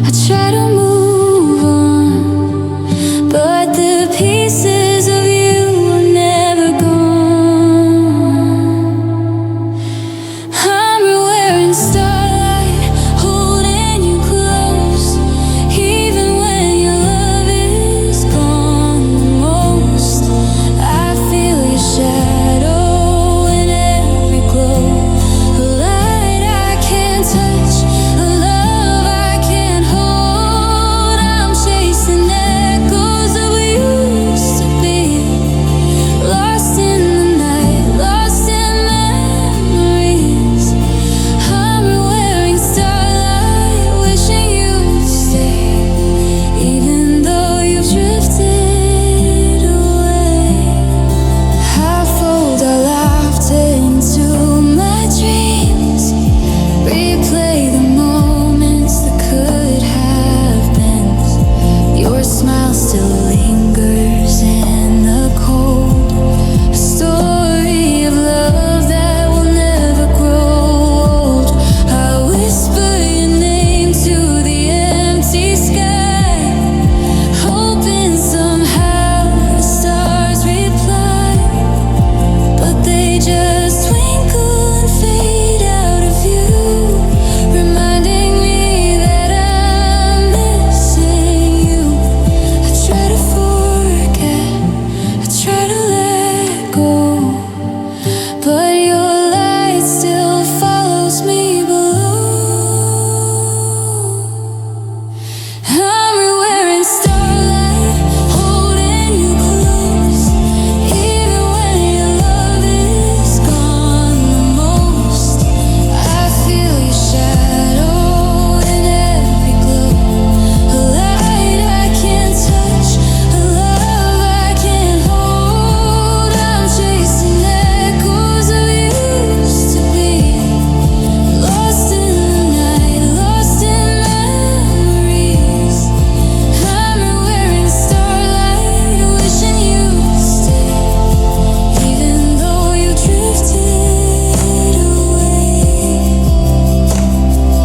I try to move on, but the pieces of you are never gone. I'm wearing starlight, holding you close, even when your love is gone the most. I feel your shadow in every glow, a light I can't touch, a love I can't hold. I'm chasing echoes of what used to be, lost in the night, lost in memories. I'm wearing starlight, wishing you'd stay, even though you've drifted away. I fold our laughter into my dreams, replay the moments that could have been. Your smile still lingers in the cold, a story of love that will never grow old. I whisper your name to the empty sky, hoping somehow the stars reply, but they just twinkle and fade out of view, reminding me that I'm missing you. I try to forget, I try to let go, but your light still follows me below. I'm wearing starlight, holding you close, even when your love is gone the most. I feel your shadow in every glow, a light I can't touch, a love I can't hold. I'm chasing echoes of what used to be, lost in the night, lost in memories. I'm wearing starlight, wishing you'd stay, even though you drifted away.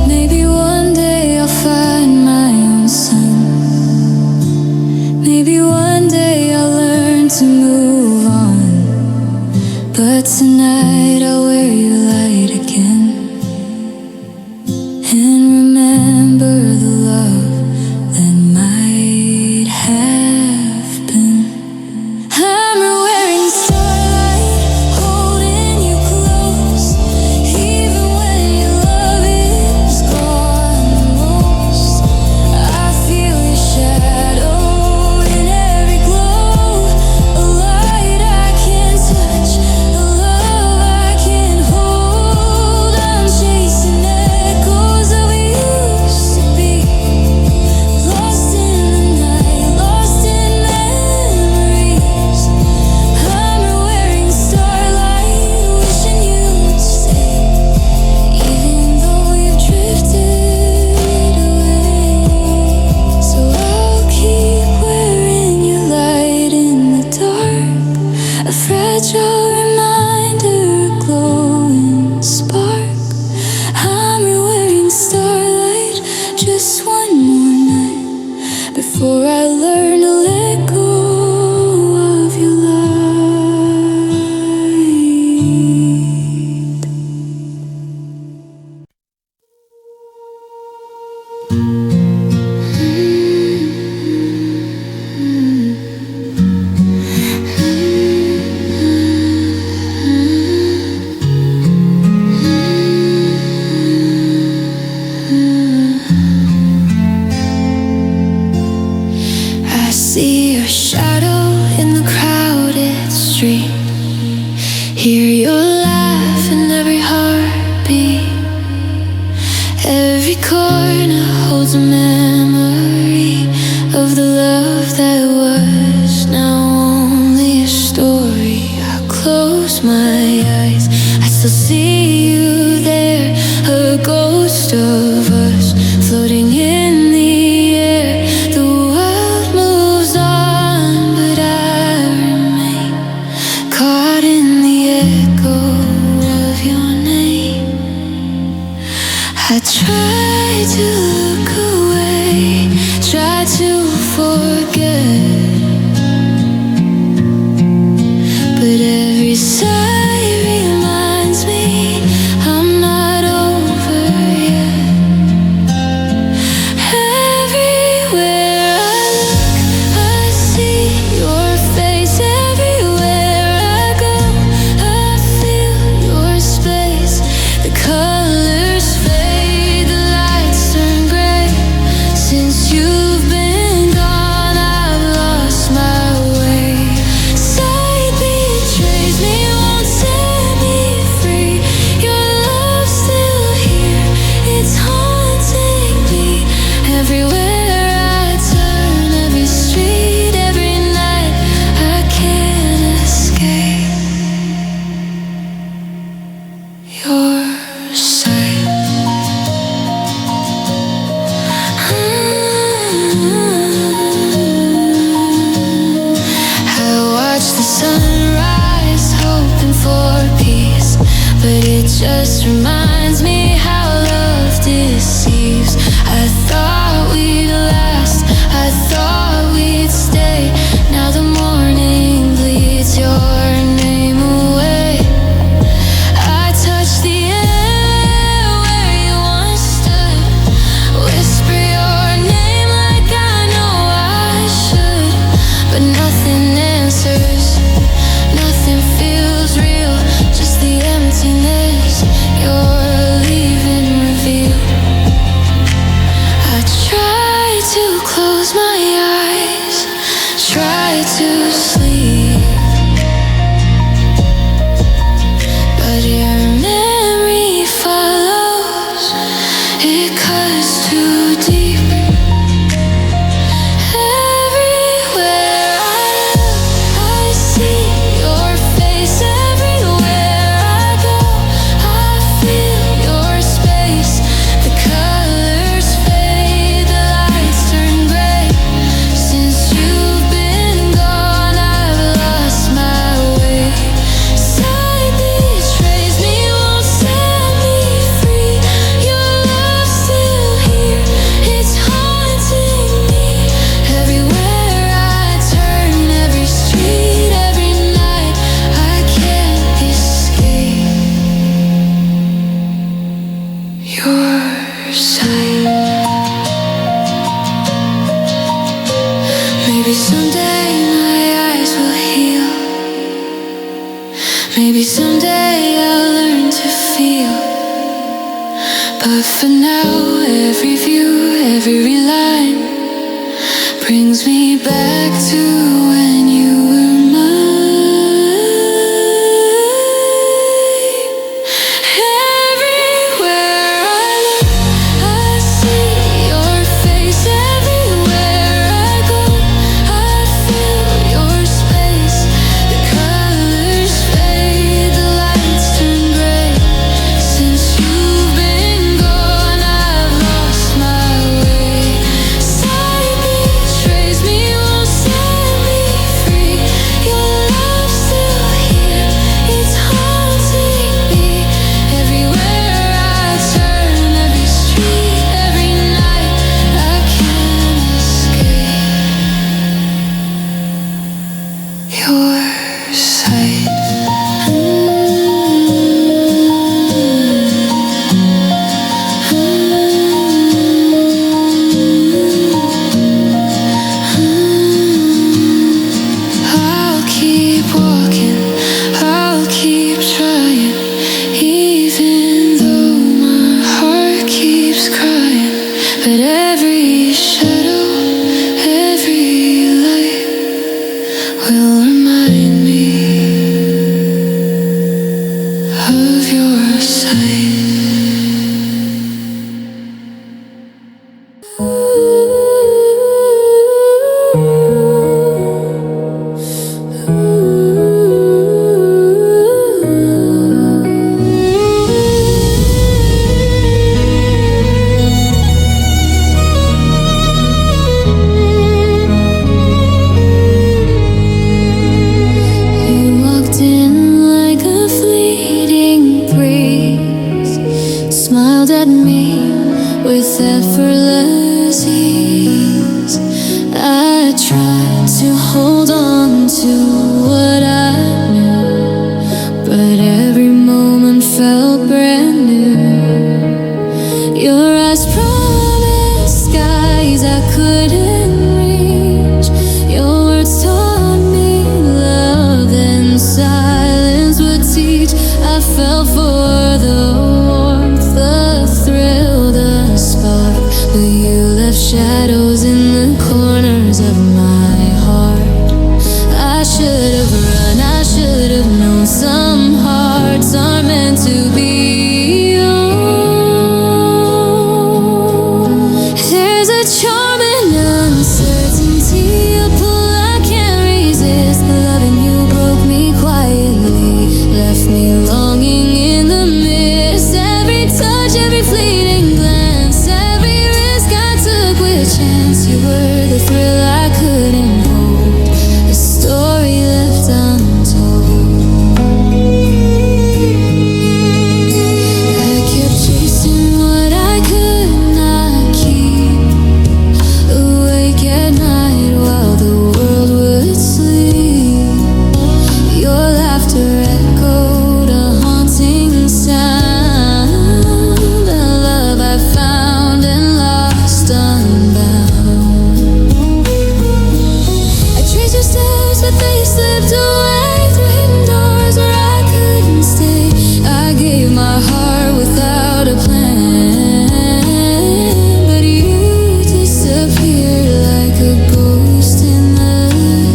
Maybe one day I'll find my own sun. Maybe one day I'll learn to move on, but tonight I'll wear your light again, and remember the love that might have been. I fragile reminder, a glowing spark. I'm your wearing starlight, just one more night before I learn to let go of your light. I see your shadow in the crowded street. Hear your laugh in every heartbeat. Every corner holds a memory of the love that was, now only a story. I close my eyes, I still see you there, a ghost of us floating in the air. The world moves on, but I remain caught in the echo of your name. I try to look away, try to forget, but every sigh reminds me I'm not over yet. Everywhere I look, I see your face. Everywhere I go, I feel your space. The colors fade, the lights turn gray. Since you've been gone, I've lost my way. Sight betrays me, won't set me free. Your love's still here, it's haunting me. Everywhere I turn, every street, every night, I can't escape your sight. I watch the sunrise, hoping for peace, but it just reminds me how love deceives. I thought we'd last, I thought we'd stay. Now the morning bleeds your name away. I touch the air where you once stood, whisper your name like I know I should, but nothing answers, nothing feels real, just the emptiness you're leaving revealed. I try to close my eyes, try to sleep, but your memory follows, it cuts too deep. Everywhere I look, I see your face. Everywhere I go, I feel your space. The colors fade, the lights turn gray. Since you've been gone, I've lost my. Maybe someday I'll learn to feel. But for now, every view, every line brings me back to when you were mine. Everywhere I look, I see your face. Everywhere I go, I feel your space. The colors fade, the lights turn gray. Since you've been gone, I've lost my way. Sight betrays me, won't set me but every moment felt brand new. Your eyes promised skies I couldn't reach. Your words taught me love and silence would teach. I fell for the warmth, the thrill, the spark, but you left shadows in the corners of my heart. I should have run, I should have known some hearts are meant to be yours. There's a charm in uncertainty, a pull I can't resist. Loving you broke me quietly, left me longing in the mist. Every touch, every fleeting glance, every risk I took with chance. You were the thrill I couldn't hold, a story left untold. I kept chasing what I could not keep, awake at night while the world would sleep. Your laughter echoed a haunting sound, a love I found and lost unbound. I traced your steps, but they slipped away through hidden doors where I couldn't stay. I gave my heart without a plan, but you disappeared like a ghost in the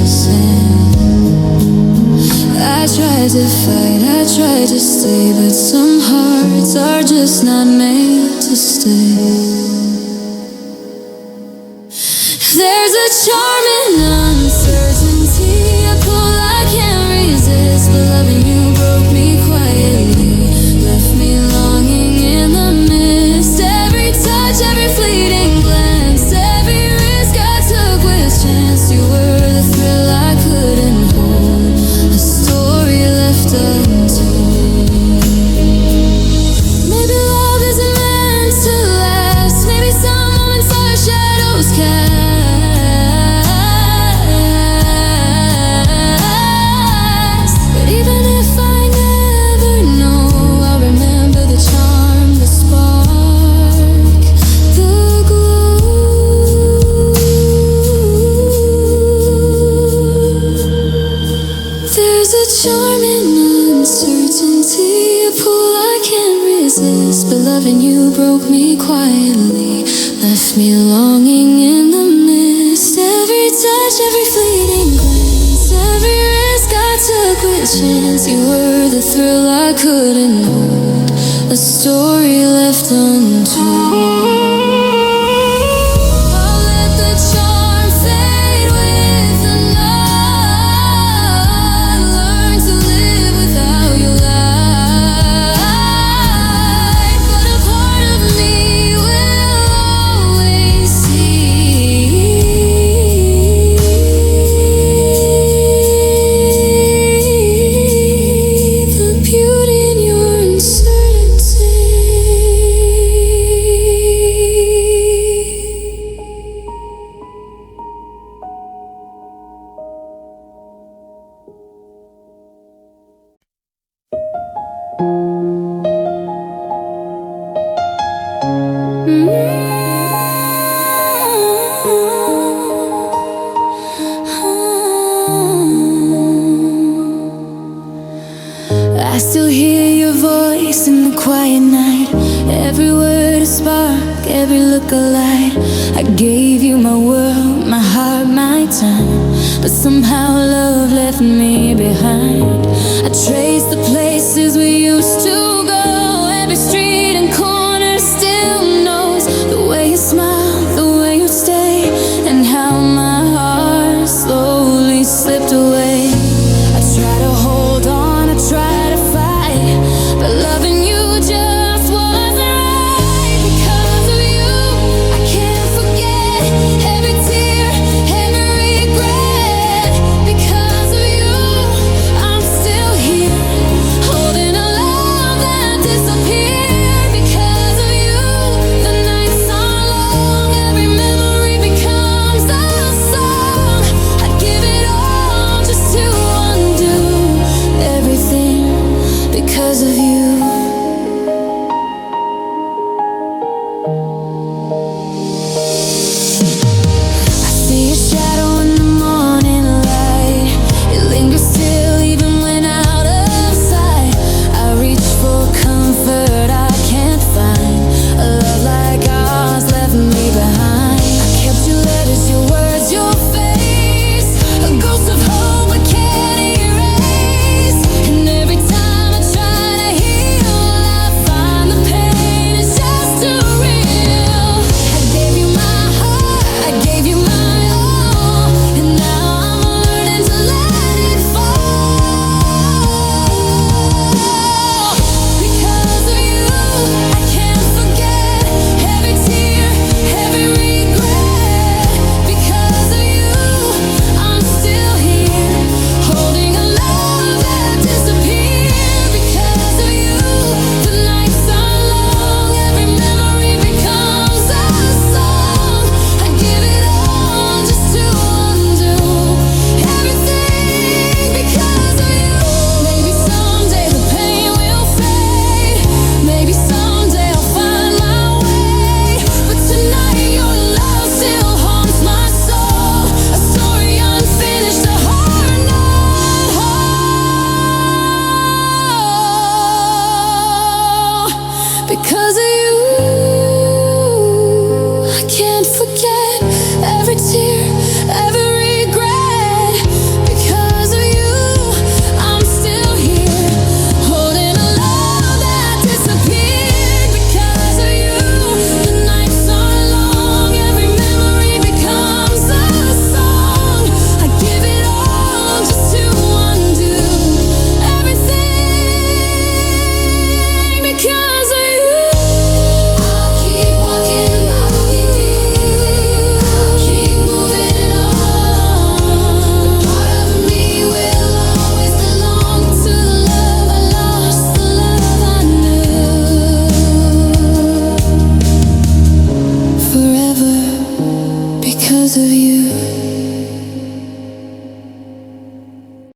sand. I tried to fight, I tried to stay, but some hearts are just not made to stay. There's a charm in uncertainty, a pull I can't resist. But loving you broke me quietly, left me longing in the mist. Every touch, every fleeting glance, every risk I took with chance. You were the thrill I couldn't hold, a story left untold. Maybe love isn't meant to last, maybe some moments are shadows cast. But even if I never know, I'll remember the charm, the spark, the glow. There's a charm in uncertainty, a pull I can't resist. But loving you broke me quietly, left me longing in the mist. Every touch, every fleeting glance, every risk I took with chance. You were the thrill I couldn't hold, a story left untold. I'll let the charm fade with the night, learn to live without your light. But a part of me will always see the beauty in your uncertainty. I still hear your voice in the quiet night, every word a spark, every look a light. I gave you my world, my heart, my time, but somehow love left me behind. I traced the places we used to go, every street and corner still knows the way you smile, the way you stay, and how my heart slowly slipped away. I try to hold on, I try to fight, but loving you just wasn't right. Because of you, I can't forget every tear, every regret. Because of you, I'm still here. Because of you, I can't forget every tear, every regret. Because of you, I'm still here, holding a love that disappeared. Because of you, the nights are long, every memory becomes a song. I give it all just to undo everything. Because of you, I'll keep walking, I'll keep moving on. Part of me will always belong to the love I lost, the love I knew. Forever, because of you.